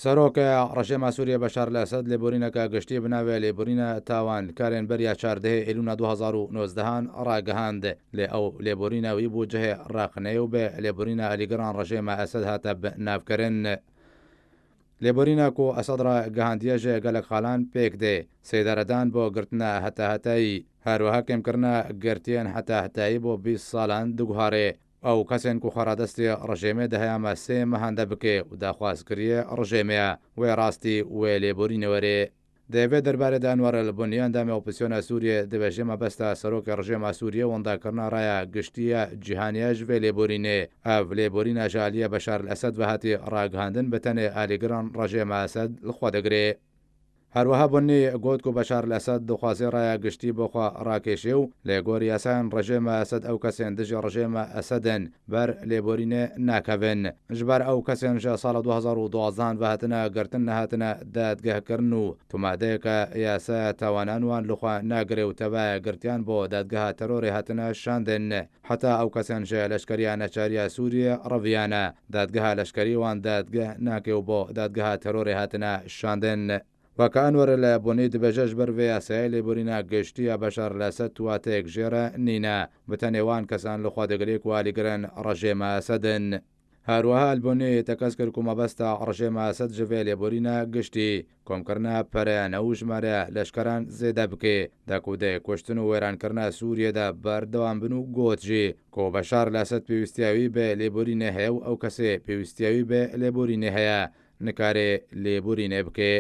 سەرۆکە ڕژێما سووریە بەشار لەسەد لێبورینەکە گشتی بناوێ لێبورینە تاوان کارێن بەریا 14 ئێلوونە 2019 ڕاگەهاند لێ ئەو لێبورینەوەی بوو جهێ ڕاقنەیە و بێ لێبورینە ئەلیگران ڕژێمە ئەسەد هاتە ناوکردن. لێبورینە و ئەسەدڕە گەهاندیەژێ گەلک خاڵان پێک دێ سێدارەدان بۆ گرتنە هەتاهەتایی هەروەها کێمکردنە گرتیان هەتاهەتایی بۆ 20 ساڵان دوگوهارێ ئەو کەسێن و خەرادەستی ڕژێمێ دەهەیەمە سێ مەهەندە بکێ و داخوازکریە ڕژێمەیە وێ ڕاستی وێ لێبورینەوەرێ دەیەوێت دەربارەی دانوەرە لە بۆنیاندا ئۆپسیۆنە سووریە دەبێژێمە بەستە سەرۆکە ڕژێمە سووریە وەنداکردنا ڕایە گشتیە جیهانیەش وێ لێبورینێ ئەو لێبورینە ژالیە بەشار ئەسەد بەهاتی ڕاگەهاندن بەتەنێ ئالیگران ڕژێمە ئەسەد لەخوا دەگرێ. هەروەها بۆنی گوت و بەشار لەسەد دخوازی ڕایە گشتی بۆخوا ڕاکێشێ و لێگۆری یاسان ڕژێمە ئەسەد ئەو کەسێن دژی ڕژێمە ئەسەدن بەر لێبورینێ ناکەون ژبەر ئەو کەسێنژە ساڵە 2012 بەهاتنە گرتن نەهاتنە دادگەهکردن و تومادەیەکە یاسایە تاوانانوان لەخوا ناگرێ و تەبایە گرتیان بۆ دادگەها تەرۆری هاتنە شاندن حتا ئەو کەسێنژە لەشکریان نەچاریە سووریە ڕەڤیانە دادگەها لەشکریوان دادگە ناکێ و بۆ دادگەها تەرۆری هاتنە شاندن. وەکەئەنوەرە لە بۆنەی دبێژەش بەرێ یاسایی لێبورینە گشتیە بەشار لەسەد تواتەیەک ژێرە نینە بتەنێوان کەسان لەخوا دەگرێک والیگرن ڕژێمە ئەسەدن. هەروەها ئەلبۆنەیە تەکەس کرد و مەبەستە ڕژێمە ئەسەد ژڤێ لێبورینە گشتی کۆمکردنە پەرەیانە و ژمارە لەشکەران زێدە بکێ دەکودەیە کوشتن و وێرانکردنە سووریەدا بەردەوام بن و گۆتژی کۆ بەشار لەسەد پێویستیاوی بێ لێبورینە هەیە و ئەو کەسێ پێویستیاوی بێ لێبورینە هەیە نکارێ لێبورینێ بکێ.